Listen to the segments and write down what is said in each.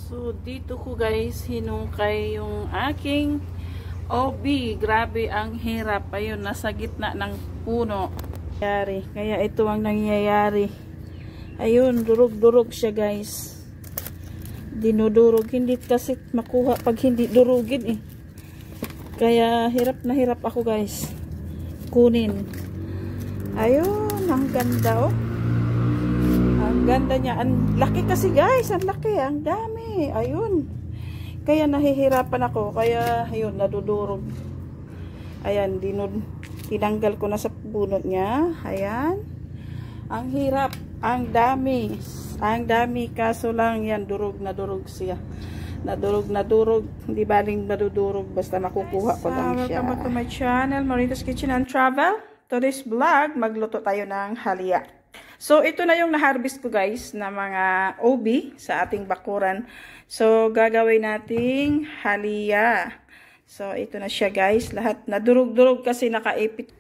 So, dito ko guys, hinukay yung aking OB. Grabe ang hirap. Ayun, nasa gitna ng puno. Kaya ito ang nangyayari. Ayun, durog-durog siya guys. Dinudurog. Hindi kasi makuha pag hindi durugin eh. Kaya hirap na hirap ako guys. Kunin. Ayun, ang ganda oh. Ang ganda niya. Ang laki kasi guys. Ang laki. Ang dami. Ayun. Kaya nahihirapan ako. Kaya ayun, nadudurog. Ayan, tinanggal ko na sa bunot niya. Ayan. Ang hirap. Ang dami. Ang dami. Kaso lang yan, durog na durog siya. Nadurog na durog. Hindi baling nadudurog. Basta makukuha ko lang siya. Welcome back to my channel, Marita's Kitchen and Travel. Today's vlog, magluto tayo ng halia. So, ito na yung na-harvest ko guys na mga OB sa ating bakuran. So, gagawin nating halia. So, ito na siya guys. Lahat nadurog-durog kasi nakaipit.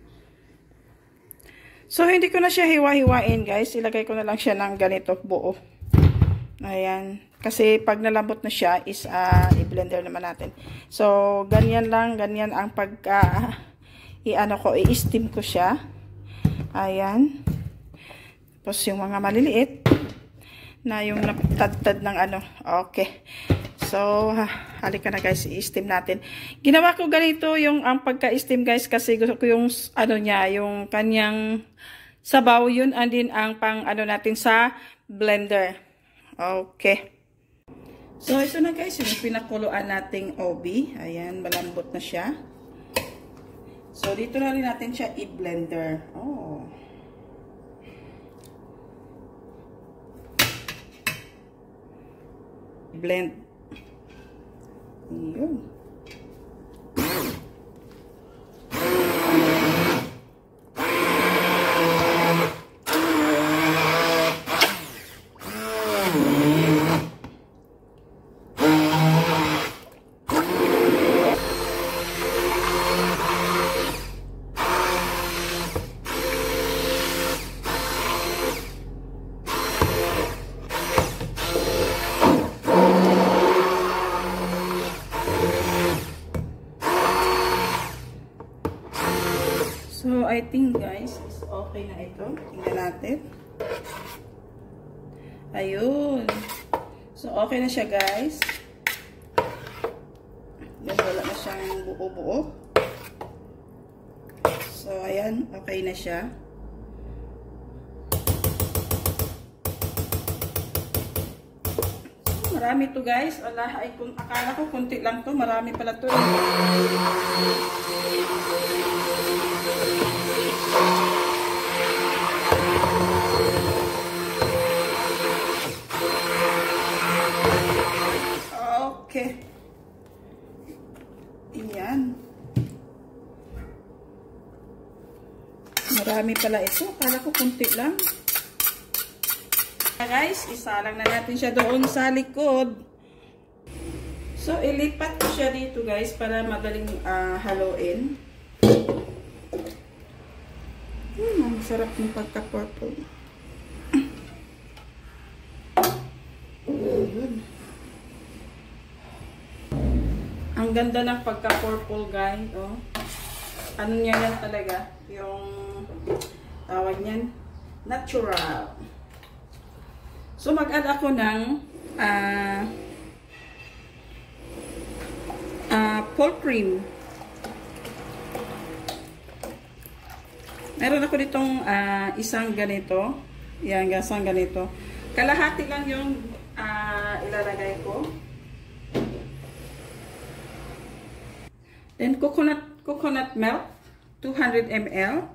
So, hindi ko na siya hiwa-hiwain guys. Ilagay ko na lang siya ng ganito buo. Ayan. Kasi pag nalambot na siya is i-blender naman natin. So, ganyan lang. Ganyan ang i-steam ko siya. Ayan. Tapos yung mga maliliit na yung natadtad ng ano. Okay. So, halika na guys, i-steam natin. Ginawa ko ganito yung ang pagka-steam guys kasi gusto ko yung ano niya, yung kanyang sabaw yun and din ang pang ano natin sa blender. Okay. So, ito na guys, yung pinakuluan nating OB. Ayan, malambot na siya. So, dito na rin natin siya i-blender. Oh. Blend. Yun. So, I think guys, is okay na ito. Tingnan natin. Ayun. So, okay na siya guys. Yan, wala na siyang buo-buo. So, ayan. Okay na siya. So, marami to guys. Ay, kung akala ko kunti lang to. Marami pala to. Okay. Ayan. Marami pala ito. Akala ko kunti lang. Guys, isa lang na natin siya doon sa likod. So, ilipat ko siya dito guys para madaling haluin. Ang sarap ng pagka-purple. Ang ganda ng pagka-purple guys. Oh. Ano niya yan talaga? Yung tawag niyan? Natural. So, mag-add ako ng pork cream. Meron ako ditong isang ganito. Yan, isang ganito. Kalahati lang yung ilalagay ko. Then, coconut milk, 200 ml.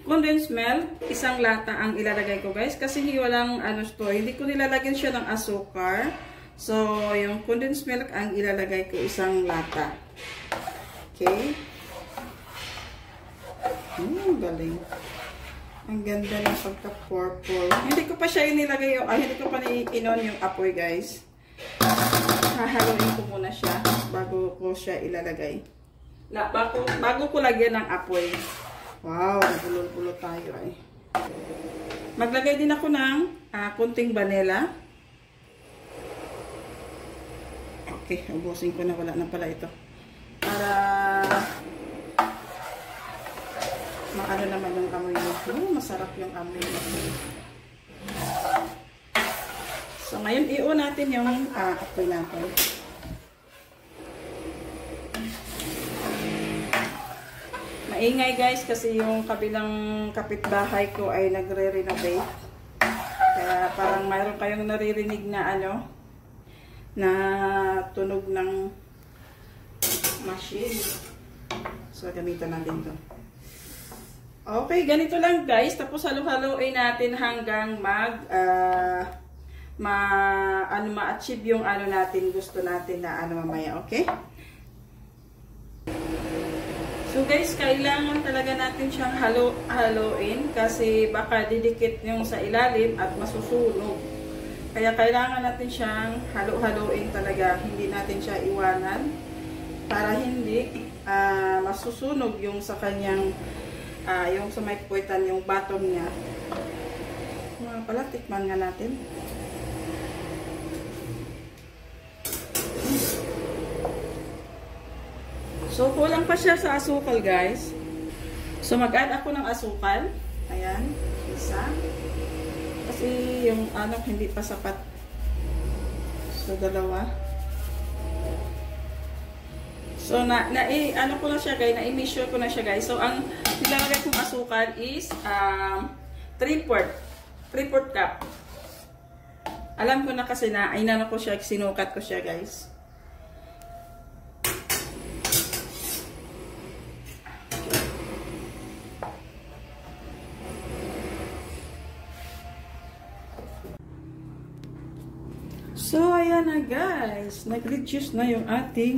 Condensed milk, isang lata ang ilalagay ko guys. Kasi walang ano to, hindi ko nilalagyan siya ng asukar. So, yung condensed milk ang ilalagay ko isang lata. Okay. Galing. Ang ganda ng pagka-purple. Hindi ko pa siya inilagay, hindi ko pa inon yung apoy, guys. Hahaluin ko muna siya bago ko siya ilalagay. Bago ko lagyan ng apoy. Wow, bulol-bulol tayo ay. Maglagay din ako ng kunting vanilla. Okay, ubusin ko na, wala na pala ito. Para maano naman yung amoy nito. Masarap yung amoy nito. So, ngayon i-on natin yung apoy natin. Maingay guys kasi yung kabilang kapitbahay ko ay nagre-renovate. Kaya parang mayroon kayong naririnig na na tunog ng machine. So, gamitan natin to. Okay, ganito lang guys. Tapos halo-haloin natin hanggang ma-achieve yung natin, gusto natin na mamaya, okay? So guys, kailangan talaga natin siyang halo-haloin kasi baka didikit yung sa ilalim at masusunog. Kaya kailangan natin siyang halo-haloin talaga, hindi natin siya iwanan para hindi masusunog yung sa kanyang yung sa may puwitan, yung bottom niya. Mga pala, tikman nga natin. So, kulang pa siya sa asukal, guys. So, mag-add ako ng asukal. Ayan, isa. Kasi yung hindi pa sapat. So, dalawa. So, ko na siya, guys. Na-measure ko na siya, guys. So, ang nilalagay kong asukal is 3/4 cup. Alam ko na kasi na, ko siya, sinukat ko siya, guys. So, ayan na guys. Nag-reduce na yung ating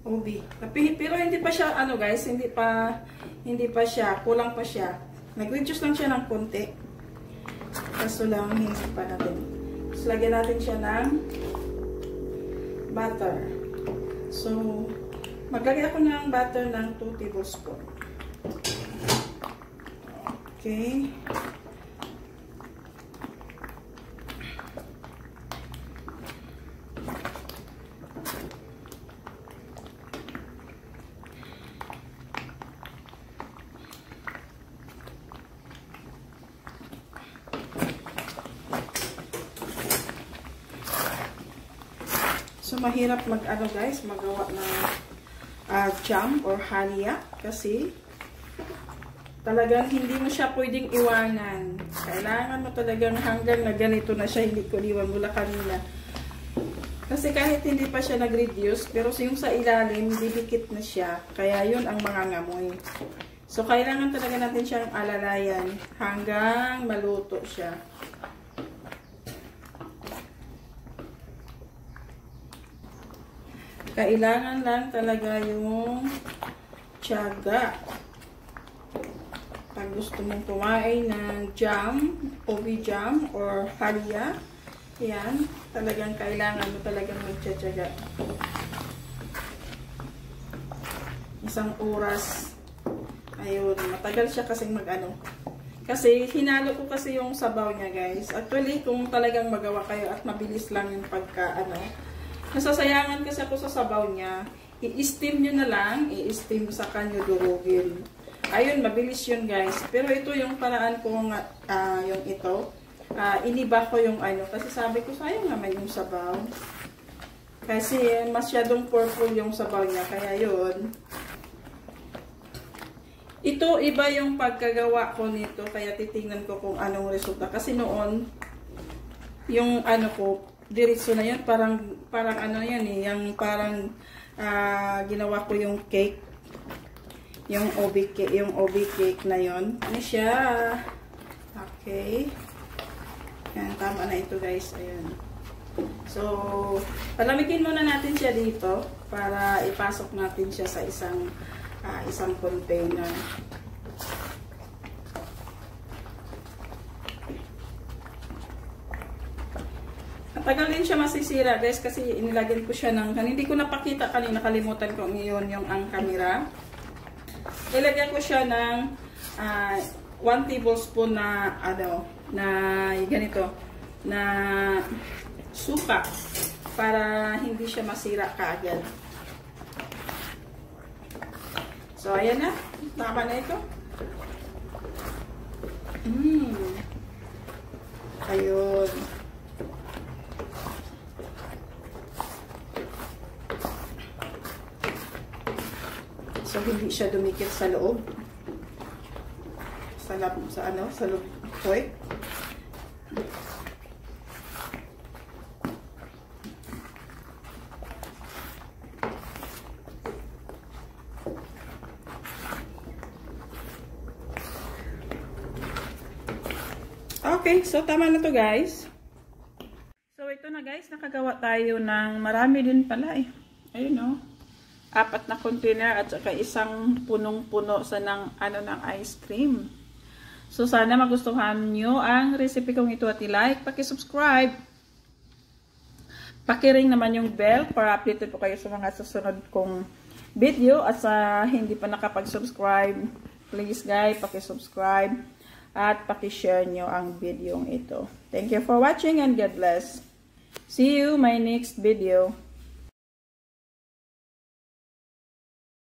ubi. Pero hindi pa siya, guys, hindi pa siya, kulang pa siya. Nag-reduce lang siya ng konti. Kaso lang, hindi pa natin. So, lagyan natin siya ng butter. So, maglagay ako ng butter ng 2 tablespoons. Okay. So, mahirap guys, magawa ng jam or halya kasi talagang hindi mo siya pwedeng iwanan. Kailangan mo talagang hanggang na ganito na siya, hindi ko iwan mula kanina. Kasi kahit hindi pa siya nag-reduce, pero yung sa ilalim, didikit na siya. Kaya yun ang mga ngamoy. So, kailangan talaga natin siyang alalayan hanggang maluto siya. Kailangan lang talaga yung tiyaga. Pag gusto mong kumain ng jam, ubi jam, or halya, yan, talagang kailangan mo talagang magtiyatyaga. Isang oras. Ayun, matagal siya kasing Kasi hinalo ko kasi yung sabaw niya, guys. Actually, kung talagang magawa kayo at mabilis lang yung nasasayangan kasi ako sa sabaw niya. I-steam nyo na lang. I-steam sa kanyo durugin. Ayun, mabilis yun guys. Pero ito yung paraan ko yung ito. Iniba ko yung kasi sabi ko sayang naman yung sabaw. Kasi masyadong purple yung sabaw niya. Kaya yun. Ito, iba yung pagkagawa ko nito. Kaya titingnan ko kung anong resulta. Kasi noon, yung ko, diretso na yun, parang yan yung parang ginawa ko yung cake, yung OB cake na yun. Siya? Okay. Yan, tama na ito guys. Ayan. So, palamigin muna natin siya dito para ipasok natin siya sa isang container. Tagal din siya masisira guys kasi inilagyan ko siya ng, hindi ko napakita kanina, nakalimutan ko ngayon yung ang camera. Ilagyan ko siya ng 1 tablespoon na na ganito na suka para hindi siya masira kaagad. So ayan na, tama na ito. Ayun. So hindi siya dumikit sa loob. Sa loob toy. Okay, so tama na to guys. So ito na guys, nakagawa tayo ng marami din pala eh. Ayun oh. 4 na container at saka isang punong-puno sa ng ice cream. So sana magustuhan nyo ang recipe kong ito at i-like, paki-subscribe. Paki-ring naman yung bell para updated po kayo sa mga susunod kong video at sa hindi pa nakapag-subscribe, please guys, paki-subscribe at paki-share nyo ang video ito. Thank you for watching and God bless. See you my next video.